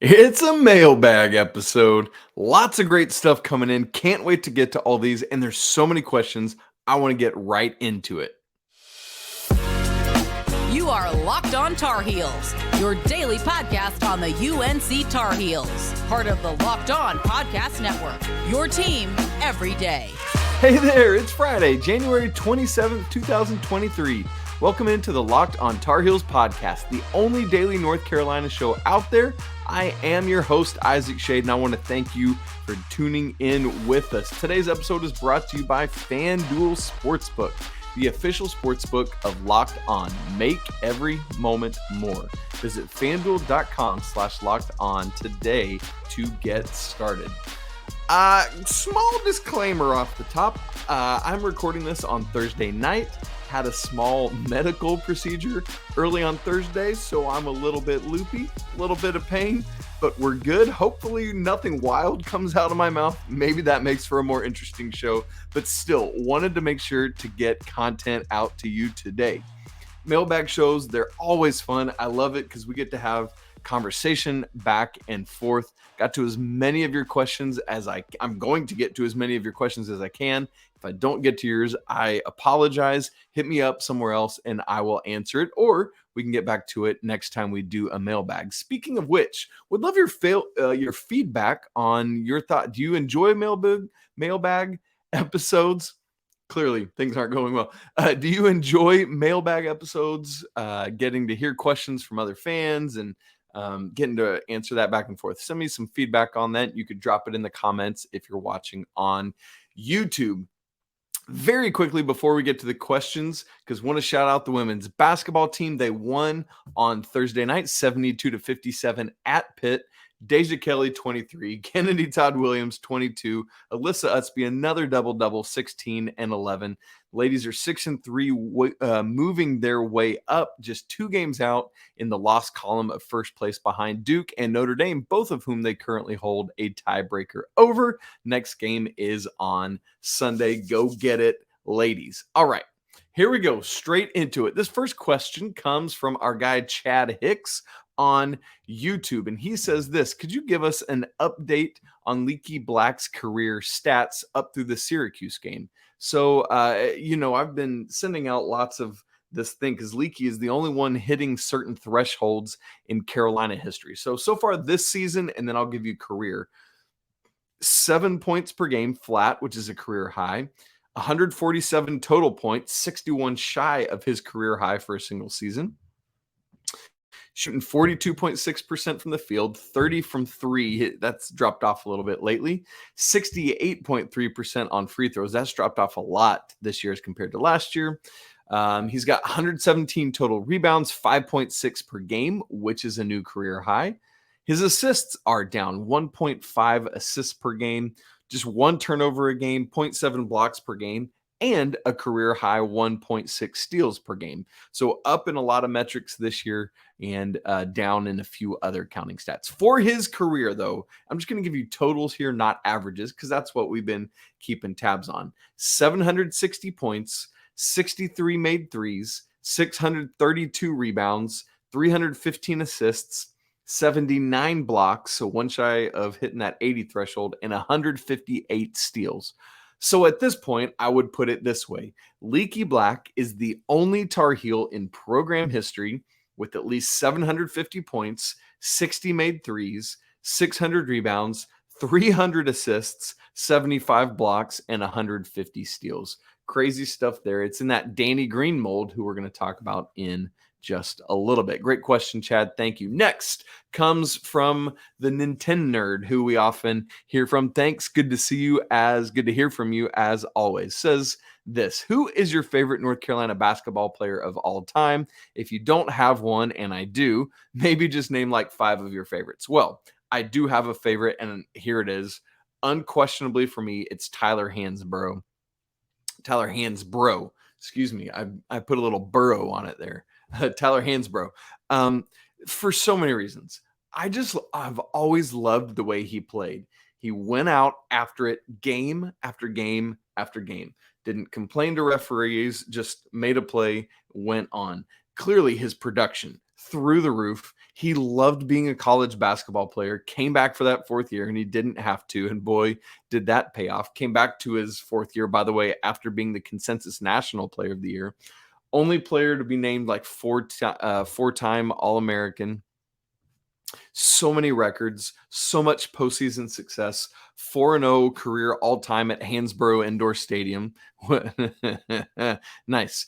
It's a mailbag episode. Lots of great stuff coming in. Can't wait to get to all these. And there's so many questions. I want to get right into it. You are Locked On Tar Heels, your daily podcast on the UNC Tar Heels, part of the Locked On Podcast Network, your team every day. Hey there, it's Friday, January 27th, 2023. Welcome into the Locked On Tar Heels podcast, the only daily North Carolina show out there. I am your host, Isaac Schade, and I want to thank you for tuning in with us. Today's episode is brought to you by FanDuel Sportsbook, the official sportsbook of Locked On. Make every moment more. Visit FanDuel.com/LockedOn today to get started. Small disclaimer off the top. I'm recording this on Thursday night. Had a small medical procedure early on Thursday, so I'm a little bit loopy, a little bit of pain, but we're good. Hopefully nothing wild comes out of my mouth. Maybe that makes for a more interesting show, but still wanted to make sure to get content out to you today. Mailbag shows, they're always fun. I love it because we get to have conversation back and forth. Got to as many of your questions as I'm going to get to as many of your questions as I can. If I don't get to yours, I apologize. Hit me up somewhere else and I will answer it, or we can get back to it next time we do a mailbag. Speaking of which, would love your feedback on your thought. Do you enjoy mailbag episodes? Clearly, things aren't going well. Do you enjoy mailbag episodes, getting to hear questions from other fans and getting to answer that back and forth? Send me some feedback on that. You could drop it in the comments if you're watching on YouTube. Very quickly before we get to the questions, because I want to shout out the women's basketball team. They won on Thursday night, 72-57 at Pitt. Deja Kelly, 23. Kennedy Todd Williams, 22. Alyssa Utsby, another double-double, 16 and 11. Ladies are 6-3, moving their way up, just 2 games out in the loss column of first place behind Duke and Notre Dame, both of whom they currently hold a tiebreaker over. Next game is on Sunday. Go get it, ladies. All right, here we go, straight into it. This first question comes from our guy Chad Hicks on YouTube, and he says this: could you give us an update on Leaky Black's career stats up through the Syracuse game? So, I've been sending out lots of this thing because Leaky is the only one hitting certain thresholds in Carolina history. So far this season, and then I'll give you career. 7 points per game flat, which is a career high. 147 total points, 61 shy of his career high for a single season. Shooting 42.6% from the field, 30 from three. That's dropped off a little bit lately. 68.3% on free throws. That's dropped off a lot this year as compared to last year. He's got 117 total rebounds, 5.6 per game, which is a new career high. His assists are down, 1.5 assists per game, just 1 turnover a game, 0.7 blocks per game, and a career high 1.6 steals per game. So up in a lot of metrics this year and down in a few other counting stats. For his career, though, I'm just going to give you totals here, not averages, because that's what we've been keeping tabs on. 760 points, 63 made threes, 632 rebounds, 315 assists, 79 blocks, so one shy of hitting that 80 threshold, and 158 steals. So at this point, I would put it this way. Leaky Black is the only Tar Heel in program history with at least 750 points, 60 made threes, 600 rebounds, 300 assists, 75 blocks, and 150 steals. Crazy stuff there. It's in that Danny Green mold, who we're going to talk about in just a little bit. Great question, Chad. Thank you. Next comes from the Nintendo nerd, who we often hear from. Thanks. Good to hear from you as always. Says this: who is your favorite North Carolina basketball player of all time? If you don't have one, and I do, maybe just name like 5 of your favorites. Well, I do have a favorite, and here it is. Unquestionably for me, it's Tyler Hansbrough. Excuse me. I put a little burrow on it there. Tyler Hansbrough. For so many reasons. I've always loved the way he played. He went out after it game after game after game. Didn't complain to referees, just made a play, went on. Clearly his production, through the roof. He loved being a college basketball player, came back for that 4th year, and he didn't have to. And boy, did that pay off. Came back to his 4th year, by the way, after being the consensus national player of the year. Only player to be named like four-time All-American. So many records, so much postseason success. 4-0 career all-time at Hansbrough Indoor Stadium. Nice.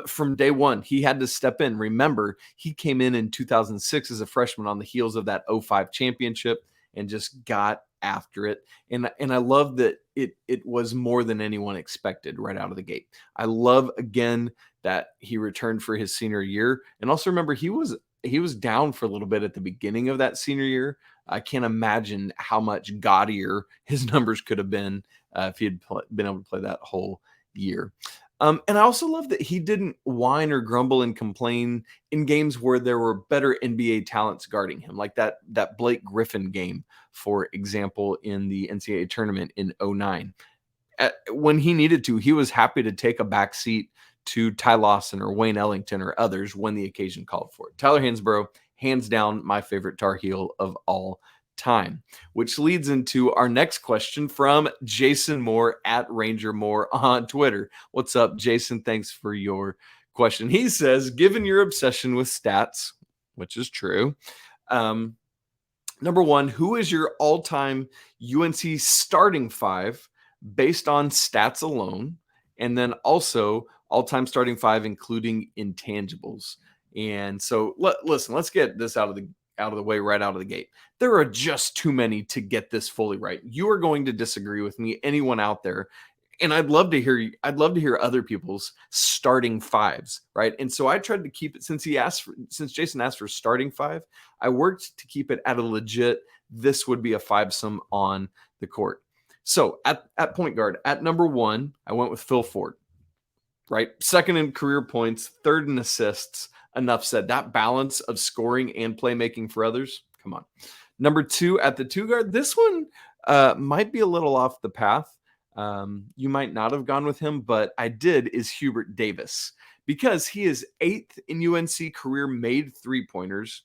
From day one, he had to step in. Remember, he came in 2006 as a freshman on the heels of that 05 championship and just got after it. And I love that it was more than anyone expected right out of the gate. I love, again, that he returned for his senior year. And also remember, he was down for a little bit at the beginning of that senior year. I can't imagine how much gaudier his numbers could have been if he had been able to play that whole year. And I also love that he didn't whine or grumble and complain in games where there were better NBA talents guarding him, like that Blake Griffin game, for example, in the NCAA tournament in 2009. When he needed to, he was happy to take a back seat to Ty Lawson or Wayne Ellington or others when the occasion called for it. Tyler Hansbrough, hands down, my favorite Tar Heel of all time, which leads into our next question from Jason Moore at Ranger Moore on Twitter. What's up, Jason? Thanks for your question. He says, given your obsession with stats, which is true, number one, who is your all-time UNC starting 5 based on stats alone? And then also all-time starting 5, including intangibles. And so listen, let's get this out of the way right out of the gate. There are just too many to get this fully right. You are going to disagree with me, anyone out there. And I'd love to hear other people's starting 5s, right? And so I tried to keep it, since Jason asked for starting 5, I worked to keep it at a legit, this would be a 5-some on the court. So at point guard, at number 1, I went with Phil Ford, right? Second in career points, third in assists. Enough said. That balance of scoring and playmaking for others, come on. Number 2, at the 2 guard, this one might be a little off the path. You might not have gone with him, but I did, is Hubert Davis, because he is 8th in UNC career made 3-pointers,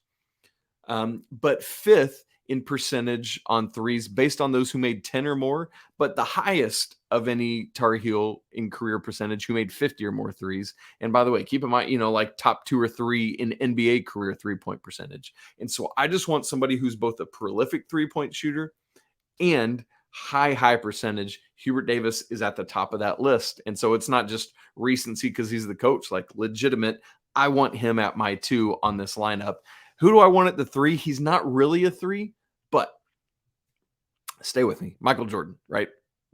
but 5th in percentage on threes based on those who made 10 or more, but the highest of any Tar Heel in career percentage who made 50 or more threes. And by the way, keep in mind, like top 2 or 3 in NBA career 3-point percentage. And so I just want somebody who's both a prolific 3-point shooter and high percentage. Hubert Davis is at the top of that list. And so it's not just recency because he's the coach, like legitimate. I want him at my 2 on this lineup. Who do I want at the 3? He's not really a 3, but stay with me. Michael Jordan, right?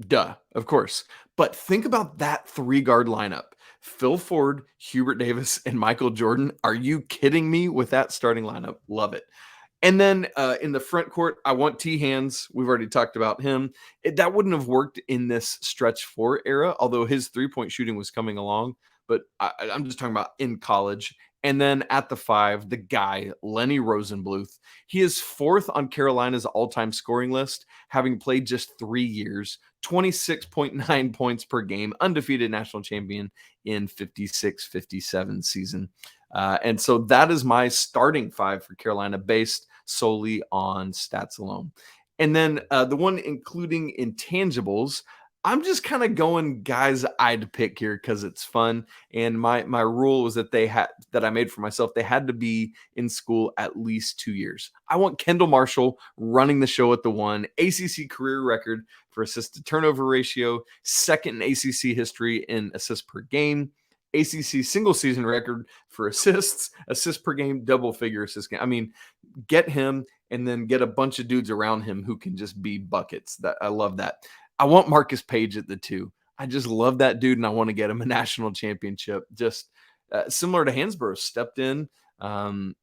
Duh, of course. But think about that 3-guard lineup. Phil Ford, Hubert Davis, and Michael Jordan. Are you kidding me with that starting lineup? Love it. And then in the front court, I want T. Hands. We've already talked about him. That wouldn't have worked in this stretch 4 era, although his 3-point shooting was coming along. But I'm just talking about in college. And then at the 5, the guy, Lenny Rosenbluth. He is 4th on Carolina's all-time scoring list, having played just 3 years, 26.9 points per game, undefeated national champion in 56-57 season. And so that is my starting 5 for Carolina based solely on stats alone. And then the one including intangibles, I'm just kind of going guys I'd pick here because it's fun. And my rule was that that I made for myself, they had to be in school at least 2 years. I want Kendall Marshall running the show at the 1, ACC career record for assist to turnover ratio, 2nd in ACC history in assists per game, ACC single season record for assists per game, double figure assist game. I mean, get him and then get a bunch of dudes around him who can just be buckets. I love that. I want Marcus Page at the 2. I just love that dude, and I want to get him a national championship. Just similar to Hansbrough, stepped in, kind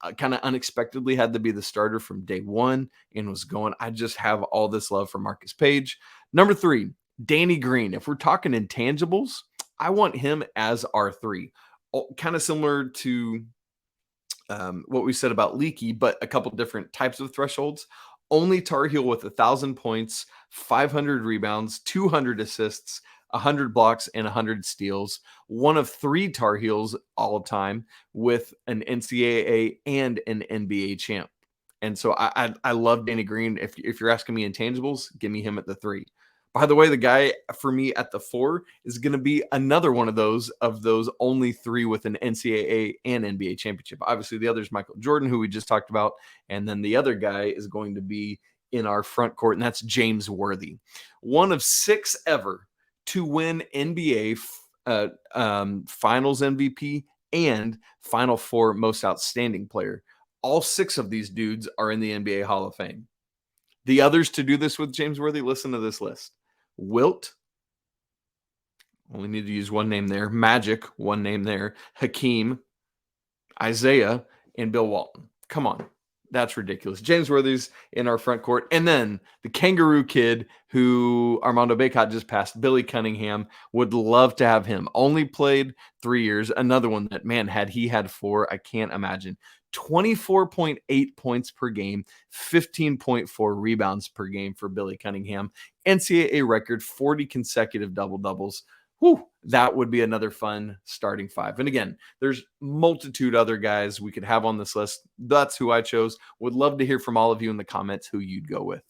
of unexpectedly, had to be the starter from day 1 and was going. I just have all this love for Marcus Page. Number 3, Danny Green. If we're talking intangibles, I want him as our 3. Kind of similar to what we said about Leaky, but a couple different types of thresholds. Only Tar Heel with 1,000 points, 500 rebounds, 200 assists, 100 blocks, and 100 steals. One of 3 Tar Heels all time with an NCAA and an NBA champ. And so I love Danny Green. If you're asking me intangibles, give me him at the 3. By the way, the guy for me at the 4 is going to be another one of those only 3 with an NCAA and NBA championship. Obviously, the other is Michael Jordan, who we just talked about. And then the other guy is going to be in our front court, and that's James Worthy. One of 6 ever to win NBA Finals MVP and Final Four Most Outstanding Player. All 6 of these dudes are in the NBA Hall of Fame. The others to do this with James Worthy, listen to this list. Wilt, only need to use one name there. Magic, one name there. Hakeem, Isaiah, and Bill Walton. Come on. That's ridiculous. James Worthy's in our front court. And then the Kangaroo Kid, who Armando Bacot just passed, Billy Cunningham, would love to have him. Only played 3 years. Another one that, man, had he had 4, I can't imagine. 24.8 points per game, 15.4 rebounds per game for Billy Cunningham. NCAA record, 40 consecutive double-doubles. Whew, that would be another fun starting 5. And again, there's multitude other guys we could have on this list. That's who I chose. Would love to hear from all of you in the comments who you'd go with.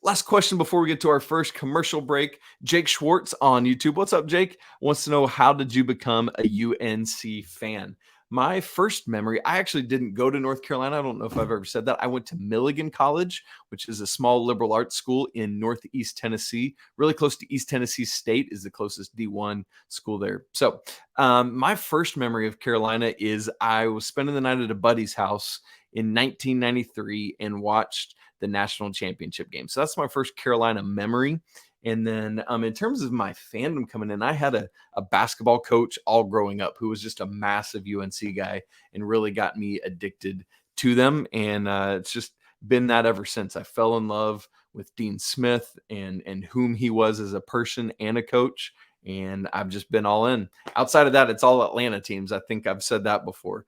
Last question before we get to our first commercial break. Jake Schwartz on YouTube. What's up, Jake? Wants to know, how did you become a UNC fan? My first memory, I actually didn't go to North Carolina. I don't know if I've ever said that. I went to Milligan College, which is a small liberal arts school in Northeast Tennessee. Really close to East Tennessee State is the closest D1 school there. So my first memory of Carolina is I was spending the night at a buddy's house in 1993 and watched the national championship game. So that's my first Carolina memory. And then in terms of my fandom coming in, I had a basketball coach all growing up who was just a massive UNC guy and really got me addicted to them. And it's just been that ever since. I fell in love with Dean Smith and whom he was as a person and a coach. And I've just been all in. Outside of that, it's all Atlanta teams. I think I've said that before.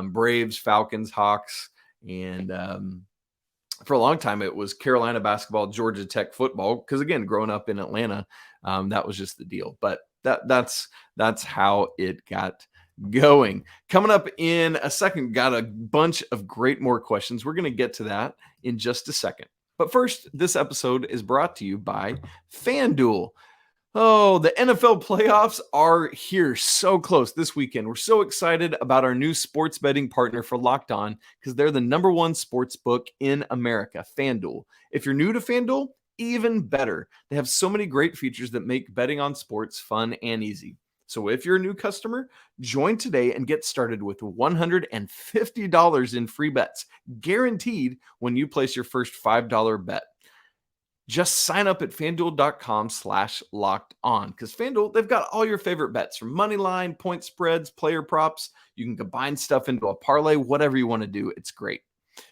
Braves, Falcons, Hawks, and for a long time, it was Carolina basketball, Georgia Tech football. Because again, growing up in Atlanta, that was just the deal. But that's how it got going. Coming up in a second, got a bunch of great more questions. We're going to get to that in just a second. But first, this episode is brought to you by FanDuel. Oh, the NFL playoffs are here so close this weekend. We're so excited about our new sports betting partner for Locked On because they're the #1 sports book in America, FanDuel. If you're new to FanDuel, even better. They have so many great features that make betting on sports fun and easy. So if you're a new customer, join today and get started with $150 in free bets, guaranteed when you place your first $5 bet. Just sign up at FanDuel.com/locked-on because FanDuel, they've got all your favorite bets from money line, point spreads, player props. You can combine stuff into a parlay, whatever you want to do. It's great.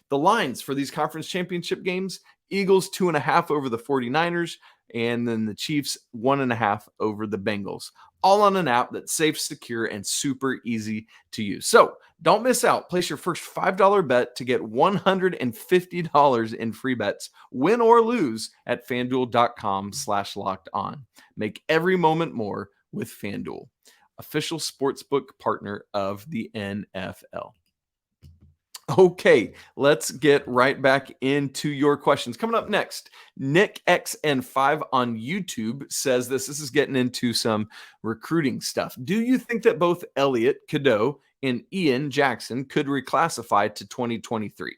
The lines for these conference championship games, Eagles 2.5 over the 49ers, and then the Chiefs 1.5 over the Bengals. All on an app that's safe, secure, and super easy to use. So don't miss out. Place your first $5 bet to get $150 in free bets, win or lose, at FanDuel.com/locked-on. Make every moment more with FanDuel, official sportsbook partner of the NFL. Okay, let's get right back into your questions. Coming up next, Nick XN5 on YouTube says this is getting into some recruiting stuff. Do you think that both Elliot Cadeau and Ian Jackson could reclassify to 2023?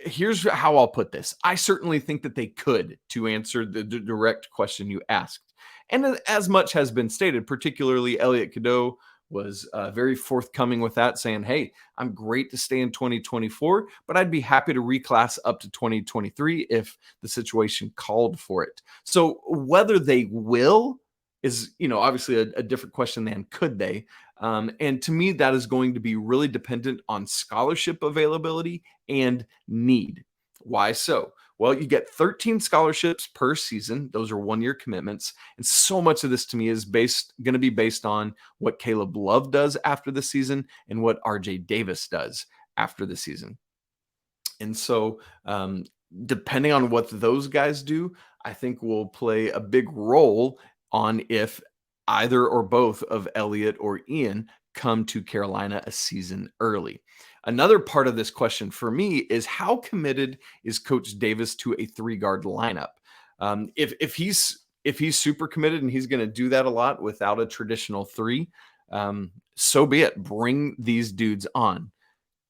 Here's how I'll put this. I certainly think that they could, to answer the direct question you asked. And as much has been stated, particularly Elliot Cadeau was very forthcoming with that, saying, hey, I'm great to stay in 2024, but I'd be happy to reclass up to 2023 if the situation called for it. So whether they will is, obviously a different question than could they. And to me, that is going to be really dependent on scholarship availability and need. Why so? Well, you get 13 scholarships per season. Those are 1-year commitments. And so much of this to me is going to be based on what Caleb Love does after the season and what RJ Davis does after the season. And so depending on what those guys do, I think will play a big role on if either or both of Elliot or Ian come to Carolina a season early. Another part of this question for me is how committed is Coach Davis to a 3-guard lineup? If he's super committed and he's going to do that a lot without a traditional 3, so be it. Bring these dudes on.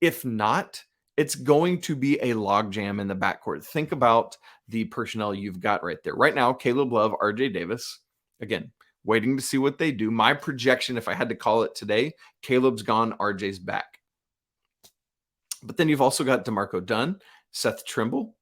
If not, it's going to be a logjam in the backcourt. Think about the personnel you've got right there. Right now, Caleb Love, RJ Davis. Again, waiting to see what they do. My projection, if I had to call it today, Caleb's gone, RJ's back. But then you've also got DeMarco Dunn, Seth Trimble.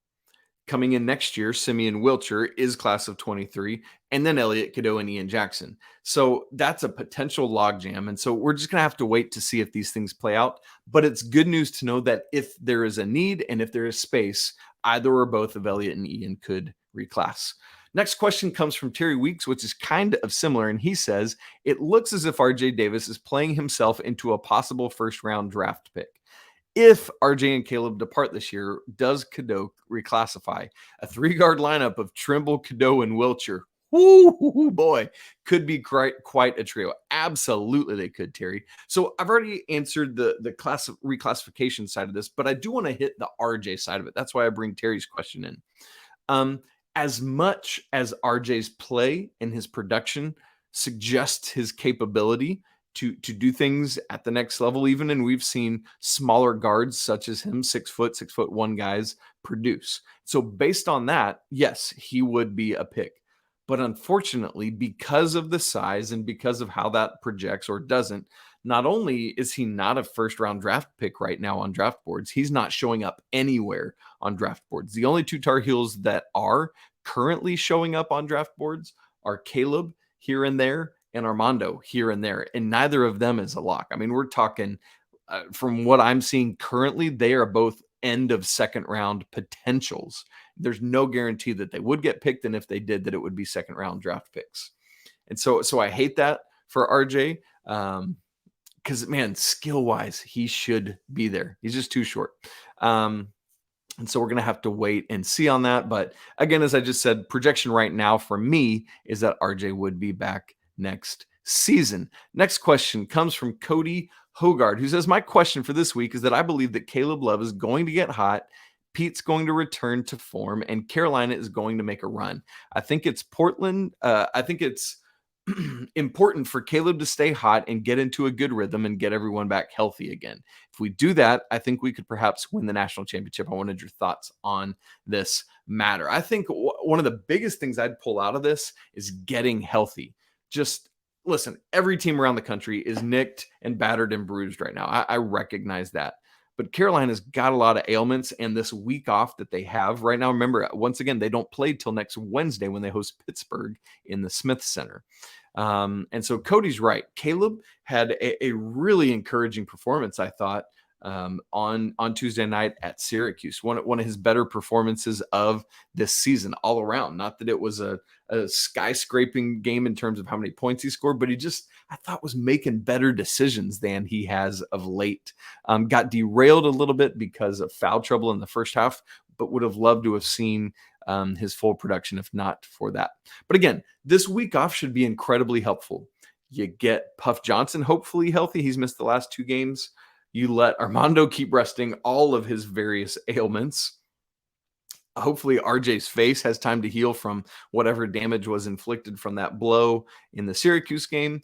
Coming in next year, Simeon Wilcher is class of 23, and then Elliot Cadeau and Ian Jackson. So that's a potential logjam. And so we're just going to have to wait to see if these things play out. But it's good news to know that if there is a need and if there is space, either or both of Elliot and Ian could reclass. Next question comes from Terry Weeks, which is kind of similar. And he says, it looks as if RJ Davis is playing himself into a possible first-round draft pick. If RJ and Caleb depart this year, does Cadeau reclassify? A 3-guard lineup of Trimble, Cadeau, and Wilcher. Woo, boy, could be quite a trio. Absolutely, they could, Terry. So I've already answered the reclassification side of this, but I do want to hit the RJ side of it. That's why I bring Terry's question in. As much as RJ's play and his production suggests his capability to do things at the next level, even, and we've seen smaller guards such as him, 6'1" guys produce. So based on that, yes, he would be a pick. But unfortunately, because of the size and because of how that projects or doesn't, not only is he not a first-round draft pick right now on draft boards, he's not showing up anywhere on draft boards. The only 2 Tar Heels that are currently showing up on draft boards are Caleb here and there and Armando here and there, and neither of them is a lock. I mean, we're talking from what I'm seeing currently, they are both end of second round potentials. There's no guarantee that they would get picked, and if they did, that it would be second round draft picks. And so I hate that for RJ because, man, skill wise, he should be there. He's just too short. And so we're going to have to wait and see on that. But again, as I just said, projection right now for me is that RJ would be back next season. Next question comes from Cody Hogard, who says, my question for this week is that I believe that Caleb Love is going to get hot, Pete's going to return to form, and Carolina is going to make a run. I think it's important for Caleb to stay hot and get into a good rhythm and get everyone back healthy again. If we do that, I think we could perhaps win the national championship. I wanted your thoughts on this matter. I think one of the biggest things I'd pull out of this is getting healthy. Just listen, every team around the country is nicked and battered and bruised right now. I recognize that. But Carolina's got a lot of ailments, and this week off that they have right now, remember, once again, they don't play till next Wednesday when they host Pittsburgh in the Smith Center. And so Cody's right. Caleb had a really encouraging performance, I thought, on Tuesday night at Syracuse. One of his better performances of this season all around. Not that it was a skyscraping game in terms of how many points he scored, but he just, I thought, was making better decisions than he has of late. Got derailed a little bit because of foul trouble in the first half, but would have loved to have seen his full production if not for that. But again, this week off should be incredibly helpful. You get Puff Johnson hopefully healthy. He's missed the last 2 games. You let Armando keep resting all of his various ailments. Hopefully RJ's face has time to heal from whatever damage was inflicted from that blow in the Syracuse game.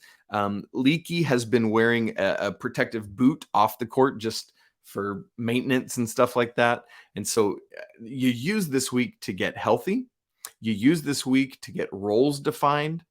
Leaky has been wearing a protective boot off the court just for maintenance and stuff like that. And so you use this week to get healthy. You use this week to get roles defined.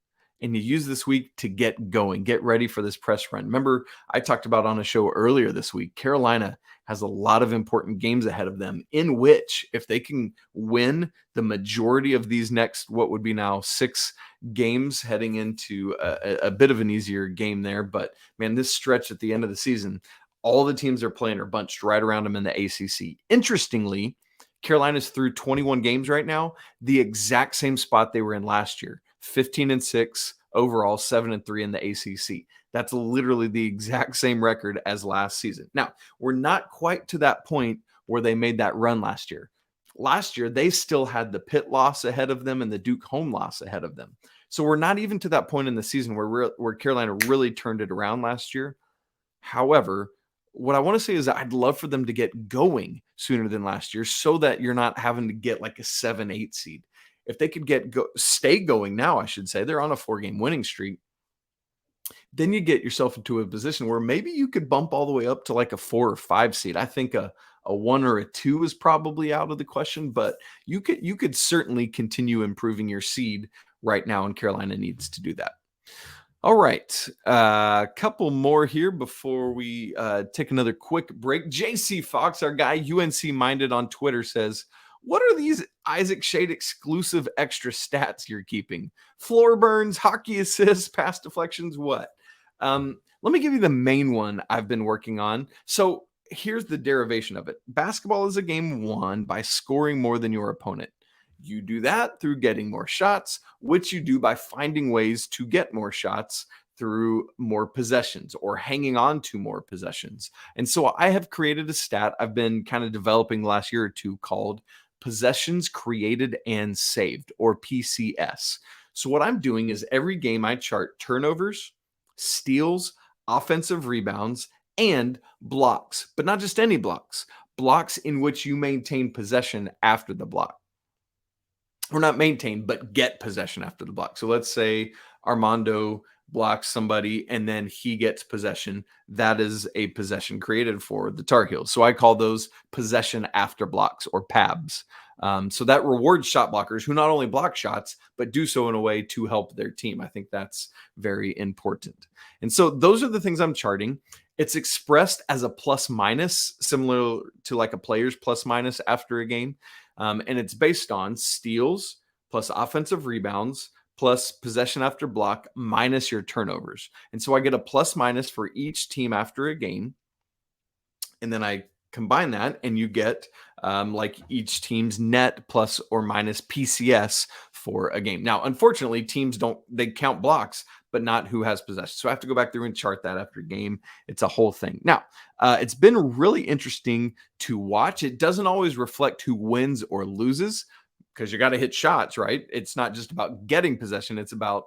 And you use this week to get going, get ready for this press run. Remember, I talked about on a show earlier this week, Carolina has a lot of important games ahead of them in which, if they can win the majority of these next, what would be now 6 games heading into a bit of an easier game there. But man, this stretch at the end of the season, all the teams they're playing are bunched right around them in the ACC. Interestingly, Carolina's through 21 games right now, the exact same spot they were in last year. 15-6 overall, 7-3 in the ACC. That's literally the exact same record as last season. Now, we're not quite to that point where they made that run last year. last year, they still had the Pitt loss ahead of them and the Duke home loss ahead of them. So we're not even to that point in the season where Carolina really turned it around last year. However, what I want to say is that I'd love for them to get going sooner than last year so that you're not having to get like a 7-8 seed. If they could stay going now, I should say, they're on a 4-game winning streak, then you get yourself into a position where maybe you could bump all the way up to like a 4 or 5 seed. I think a 1 or a 2 is probably out of the question, but you could certainly continue improving your seed right now, and Carolina needs to do that. All right, a couple more here before we take another quick break. JC Fox, our guy, UNC Minded on Twitter, says, what are these Isaac Schade exclusive extra stats you're keeping? Floor burns, hockey assists, pass deflections, what? Let me give you the main one I've been working on. So here's the derivation of it. Basketball is a game won by scoring more than your opponent. You do that through getting more shots, which you do by finding ways to get more shots through more possessions or hanging on to more possessions. And so I have created a stat I've been kind of developing the last year or two called possessions created and saved, or PCS. So what I'm doing is every game I chart turnovers, steals, offensive rebounds, and blocks, but not just any blocks in which you maintain possession after the block. Or not maintain, but get possession after the block. So let's say Armando blocks somebody and then he gets possession. That is a possession created for the Tar Heels. So I call those possession after blocks, or PABs. So that rewards shot blockers who not only block shots, but do so in a way to help their team. I think that's very important. And so those are the things I'm charting. It's expressed as a plus minus, similar to like a player's plus minus after a game. And it's based on steals plus offensive rebounds plus possession after block minus your turnovers. And so I get a plus minus for each team after a game. And then I combine that and you get like each team's net plus or minus PCS for a game. Now, unfortunately, teams they count blocks, but not who has possession. So I have to go back through and chart that after a game. It's a whole thing. Now, it's been really interesting to watch. It doesn't always reflect who wins or loses because you got to hit shots, right? It's not just about getting possession. It's about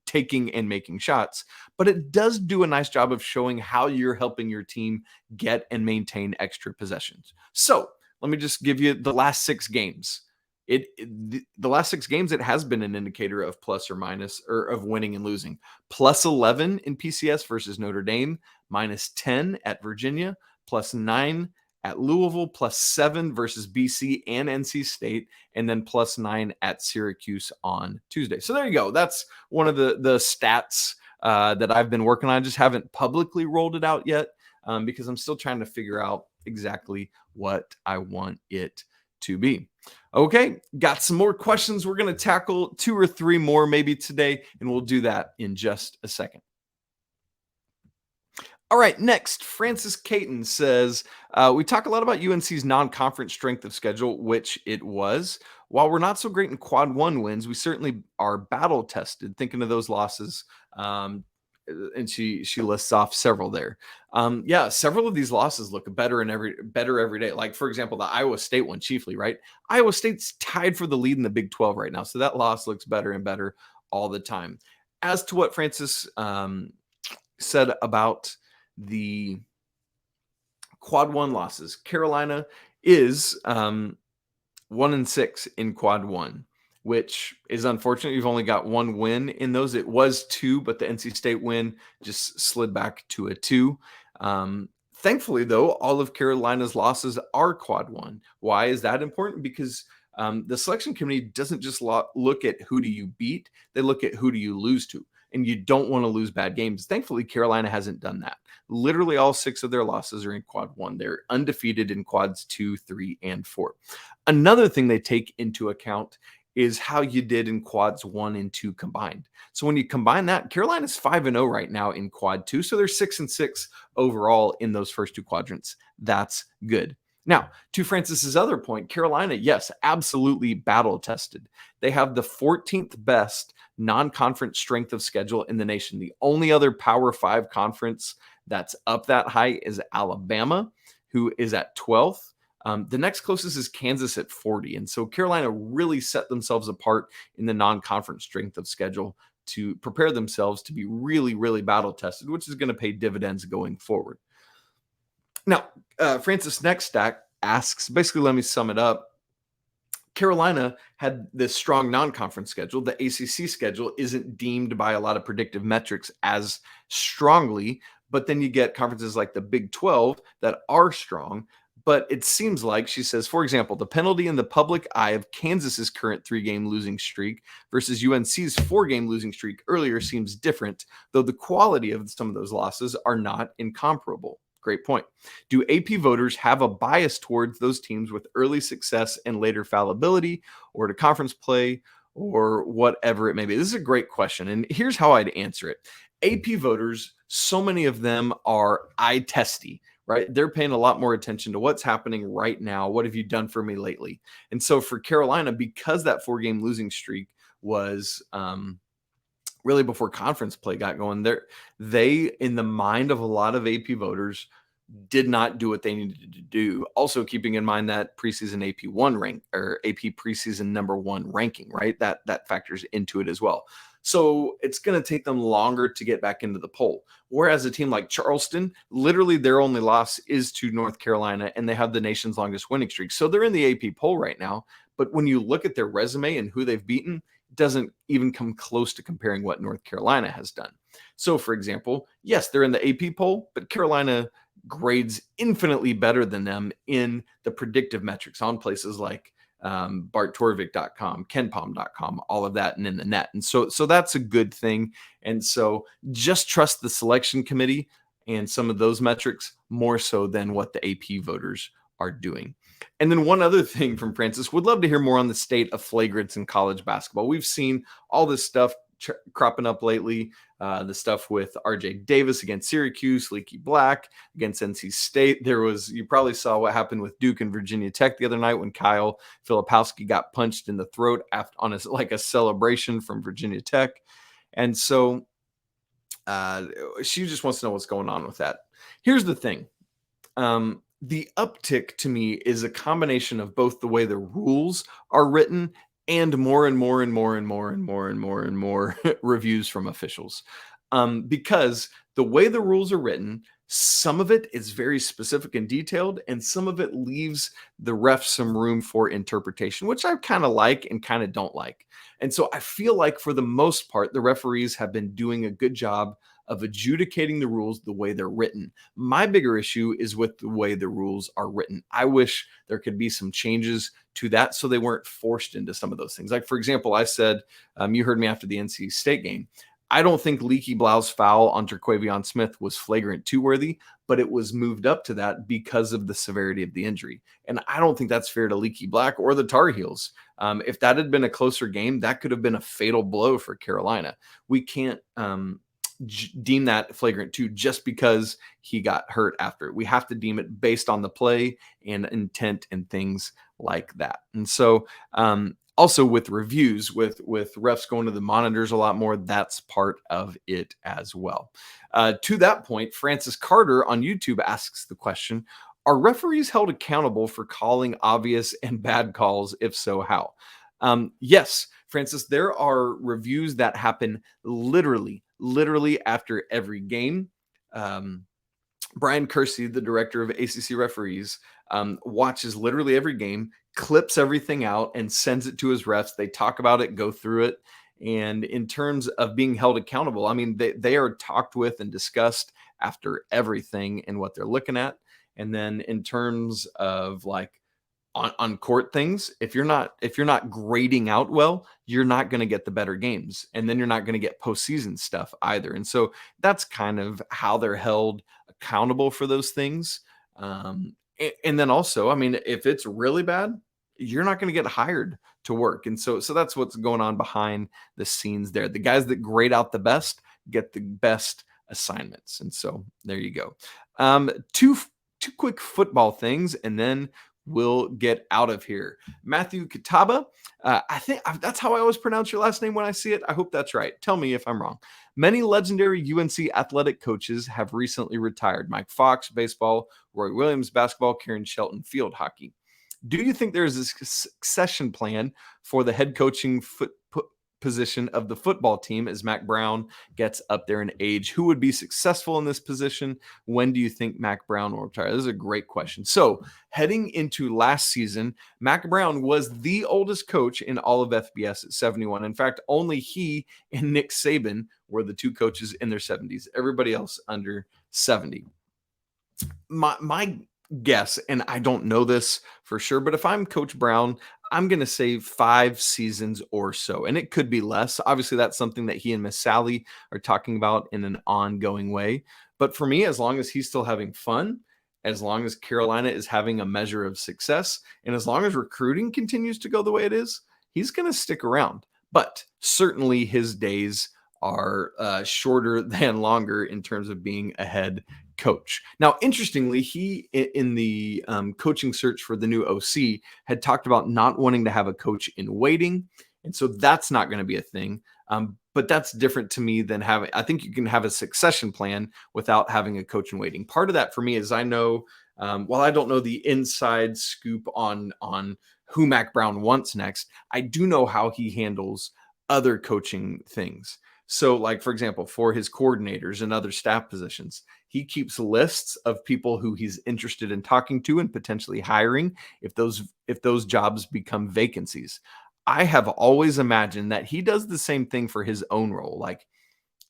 taking and making shots. But it does do a nice job of showing how you're helping your team get and maintain extra possessions. So let me just give you the last 6 games. The last 6 games, it has been an indicator of plus or minus, or of winning and losing. Plus 11 in PCS versus Notre Dame, minus 10 at Virginia, plus 9 at Louisville, plus 7 versus BC and NC State, and then plus 9 at Syracuse on Tuesday. So there you go. That's one of the stats that I've been working on. I just haven't publicly rolled it out yet because I'm still trying to figure out exactly what I want it to be. Okay, got some more questions we're going to tackle, 2 or 3 more maybe today, and we'll do that in just a second. All right, next, Francis Caton says, we talk a lot about UNC's non-conference strength of schedule, which it was. While we're not so great in quad 1 wins, we certainly are battle-tested, thinking of those losses. And she lists off several there. Yeah, several of these losses look better every day. Like, for example, the Iowa State one chiefly, right? Iowa State's tied for the lead in the Big 12 right now. So that loss looks better and better all the time. As to what Francis said about the quad 1 losses, Carolina is 1-6 in quad 1. Which is unfortunate. You've only got 1 win in those. It was 2, but the NC State win just slid back to a 2. Thankfully, though, all of Carolina's losses are quad 1. Why is that important? Because the selection committee doesn't just look at who do you beat. They look at who do you lose to. And you don't want to lose bad games. Thankfully, Carolina hasn't done that. Literally all 6 of their losses are in quad 1. They're undefeated in quads 2, 3, and 4. Another thing they take into account is how you did in quads 1 and 2 combined. So when you combine that, Carolina's 5-0 right now in quad 2. So they're 6-6 overall in those first 2 quadrants. That's good. Now, to Francis's other point, Carolina, yes, absolutely battle tested. They have the 14th best non-conference strength of schedule in the nation. The only other Power 5 conference that's up that high is Alabama, who is at 12th. The next closest is Kansas at 40. And so Carolina really set themselves apart in the non-conference strength of schedule to prepare themselves to be really, really battle tested, which is going to pay dividends going forward. Now, Francis next stack asks, basically, let me sum it up. Carolina had this strong non-conference schedule. The ACC schedule isn't deemed by a lot of predictive metrics as strongly, but then you get conferences like the Big 12 that are strong. But it seems like, she says, for example, the penalty in the public eye of Kansas's current 3-game losing streak versus UNC's 4-game losing streak earlier seems different, though the quality of some of those losses are not incomparable. Great point. Do AP voters have a bias towards those teams with early success and later fallibility, or to conference play, or whatever it may be? This is a great question, and here's how I'd answer it. AP voters, so many of them are eye testy, right? They're paying a lot more attention to what's happening right now. What have you done for me lately? And so for Carolina, because that 4-game losing streak was really before conference play got going, they, in the mind of a lot of AP voters, did not do what they needed to do. Also keeping in mind that preseason AP1 rank, or AP preseason number 1 ranking, right? That factors into it as well. So it's going to take them longer to get back into the poll. Whereas a team like Charleston, literally their only loss is to North Carolina, and they have the nation's longest winning streak. So they're in the AP poll right now. But when you look at their resume and who they've beaten, it doesn't even come close to comparing what North Carolina has done. So, for example, yes, they're in the AP poll, but Carolina grades infinitely better than them in the predictive metrics on places like barttorvik.com, kenpom.com, all of that, and in the net. And so that's a good thing. And so just trust the selection committee and some of those metrics more so than what the AP voters are doing. And then one other thing from Francis, would love to hear more on the state of flagrants in college basketball. We've seen all this stuff cropping up lately. The stuff with RJ Davis against Syracuse, Leaky Black against NC State. You probably saw what happened with Duke and Virginia Tech the other night when Kyle Filipowski got punched in the throat on a celebration from Virginia Tech. And so she just wants to know what's going on with that. Here's the thing. The uptick to me is a combination of both the way the rules are written and more and more and more and more and more and more and more reviews from officials. Because the way the rules are written, some of it is very specific and detailed, and some of it leaves the refs some room for interpretation, which I kind of like and kind of don't like. And so I feel like for the most part, the referees have been doing a good job of adjudicating the rules the way they're written. My bigger issue is with the way the rules are written. I wish there could be some changes to that so they weren't forced into some of those things. Like, for example, I said, you heard me after the NC State game, I don't think Leaky Black's foul on Terquavion Smith was flagrant 2 worthy, but it was moved up to that because of the severity of the injury. And I don't think that's fair to Leaky Black or the Tar Heels. If that had been a closer game, that could have been a fatal blow for Carolina. We can't deem that flagrant 2 just because he got hurt after it. We have to deem it based on the play and intent and things like that. And so also with reviews, with refs going to the monitors a lot more, that's part of it as well. To that point, Francis Carter on YouTube asks the question, are referees held accountable for calling obvious and bad calls? If so, how? Yes, Francis, there are reviews that happen literally after every game. Brian Kersey, the director of ACC referees, watches literally every game, clips everything out, and sends it to his refs. They talk about it, go through it. And in terms of being held accountable, I mean, they are talked with and discussed after everything and what they're looking at. And then in terms of like on court things, if you're not grading out well, you're not going to get the better games, and then you're not going to get postseason stuff either. And so that's kind of how they're held accountable for those things. And then also, I mean, if it's really bad, you're not going to get hired to work. And so that's what's going on behind the scenes there. The guys that grade out the best get the best assignments. And so there you go. Two quick football things, and then we'll get out of here. Matthew Kataba, I think that's how I always pronounce your last name when I see it. I hope that's right. Tell me if I'm wrong. Many legendary UNC athletic coaches have recently retired. Mike Fox, baseball; Roy Williams, basketball; Karen Shelton, field hockey. Do you think there is a succession plan for the head coaching position of the football team as Mack Brown gets up there in age? Who would be successful in this position? When do you think Mack Brown will retire? This is a great question. So heading into last season, Mack Brown was the oldest coach in all of FBS at 71. In fact, only he and Nick Saban were the two coaches in their 70s. Everybody else under 70. My guess, and I don't know this for sure, but if I'm Coach Brown, I'm going to say 5 seasons or so, and it could be less. Obviously, that's something that he and Miss Sally are talking about in an ongoing way. But for me, as long as he's still having fun, as long as Carolina is having a measure of success, and as long as recruiting continues to go the way it is, he's going to stick around. But certainly his days are shorter than longer in terms of being a head coach. Now, interestingly, he in the coaching search for the new OC had talked about not wanting to have a coach in waiting. And so that's not going to be a thing. But that's different to me than having, I think you can have a succession plan without having a coach in waiting. Part of that for me is I know, while I don't know the inside scoop on who Mack Brown wants next, I do know how he handles other coaching things. So like, for example, for his coordinators and other staff positions, he keeps lists of people who he's interested in talking to and potentially hiring if those jobs become vacancies. I have always imagined that he does the same thing for his own role, like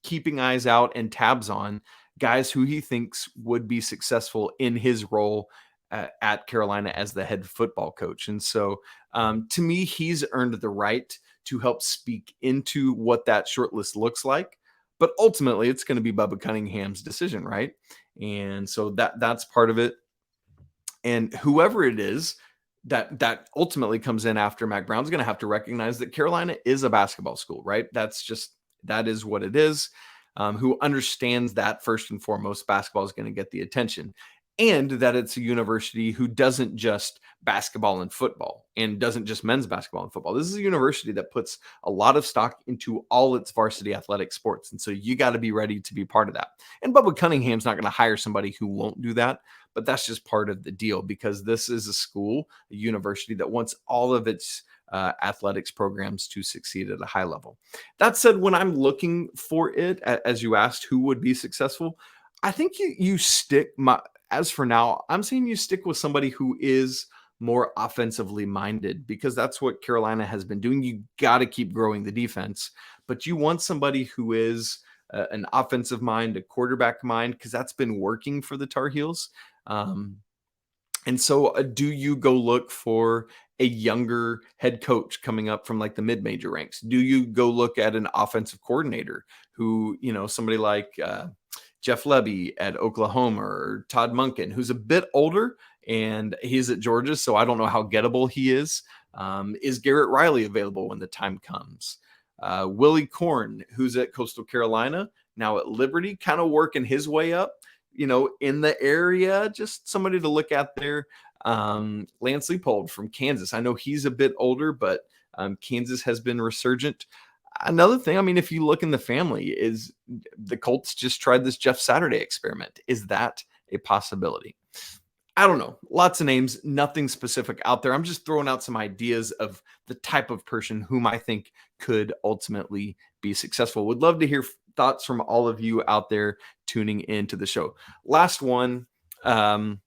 keeping eyes out and tabs on guys who he thinks would be successful in his role at Carolina as the head football coach. And so to me, he's earned the right to help speak into what that short list looks like. But ultimately, it's going to be Bubba Cunningham's decision, right? And so that's part of it. And whoever it is that ultimately comes in after Mack Brown's going to have to recognize that Carolina is a basketball school, right? That is what it is. Who understands that first and foremost, basketball is going to get the attention. And that it's a university who doesn't just basketball and football and doesn't just men's basketball and football. This is a university that puts a lot of stock into all its varsity athletic sports. And so you got to be ready to be part of that. And Bubba Cunningham's not going to hire somebody who won't do that, but that's just part of the deal because this is a school, a university that wants all of its athletics programs to succeed at a high level. That said, when I'm looking for it, as you asked, who would be successful, I think you stick as for now, I'm saying you stick with somebody who is more offensively minded because that's what Carolina has been doing. You got to keep growing the defense, but you want somebody who is an offensive mind, a quarterback mind, because that's been working for the Tar Heels. And so do you go look for a younger head coach coming up from like the mid-major ranks? Do you go look at an offensive coordinator who, somebody like Jeff Lebby at Oklahoma or Todd Monken, who's a bit older and he's at Georgia, so I don't know how gettable he is. Is Garrett Riley available when the time comes? Willie Korn, who's at Coastal Carolina, now at Liberty, kind of working his way up, in the area, just somebody to look at there. Lance Leipold from Kansas. I know he's a bit older, but Kansas has been resurgent. Another thing, if you look in the family, is the Colts just tried this Jeff Saturday experiment. Is that a possibility? I don't know. Lots of names, nothing specific out there. I'm just throwing out some ideas of the type of person whom I think could ultimately be successful. Would love to hear thoughts from all of you out there tuning into the show. Last one, Tar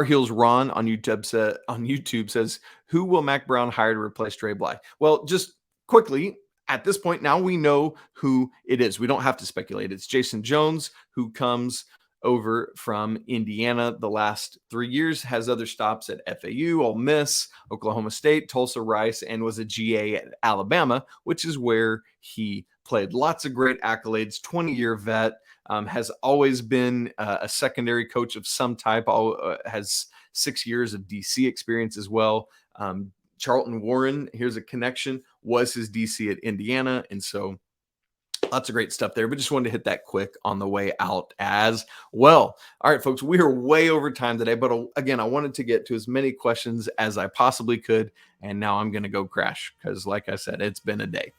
Heels Ron on YouTube says, who will Mack Brown hire to replace Dre Bly? Well, just quickly, at this point, now we know who it is. We don't have to speculate. It's Jason Jones, who comes over from Indiana the last 3 years, has other stops at FAU, Ole Miss, Oklahoma State, Tulsa Rice, and was a GA at Alabama, which is where he played. Lots of great accolades, 20-year vet, has always been a secondary coach of some type, has 6 years of DC experience as well. Charlton Warren, here's a connection, was his DC at Indiana. And so lots of great stuff there, but just wanted to hit that quick on the way out as well. All right, folks, we are way over time today, but again, I wanted to get to as many questions as I possibly could and now I'm going to go crash because, like I said, it's been a day.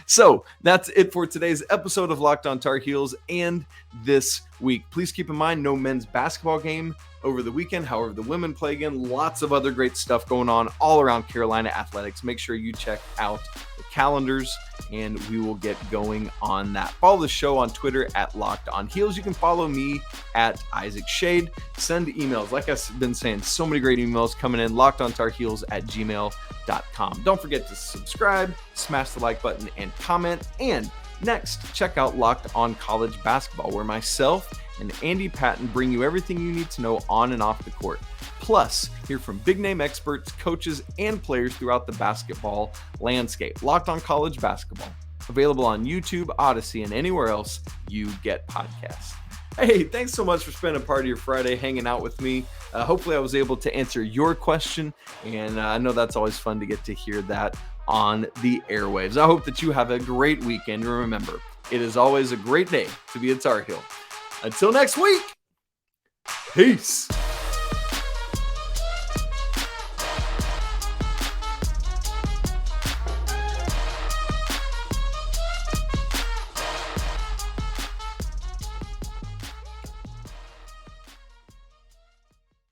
So that's it for today's episode of Locked On Tar Heels and this week. Please keep in mind, no men's basketball game over the weekend. However, the women play again. Lots of other great stuff going on all around Carolina athletics. Make sure you check out the calendars, and we will get going on that. Follow the show on Twitter at Locked On Heels. You can follow me at Isaac Schade. Send emails. Like I've been saying, so many great emails coming in. LockedOnTarHeels@gmail.com. Don't forget to subscribe, smash the like button, and comment. And next, check out Locked On College Basketball, where myself and Andy Patton bring you everything you need to know on and off the court. Plus, hear from big-name experts, coaches, and players throughout the basketball landscape. Locked On College Basketball, available on YouTube, Odyssey, and anywhere else you get podcasts. Hey, thanks so much for spending part of your Friday hanging out with me. Hopefully, I was able to answer your question, and I know that's always fun to get to hear that on the airwaves. I hope that you have a great weekend, and remember, it is always a great day to be a Tar Heel. Until next week, peace.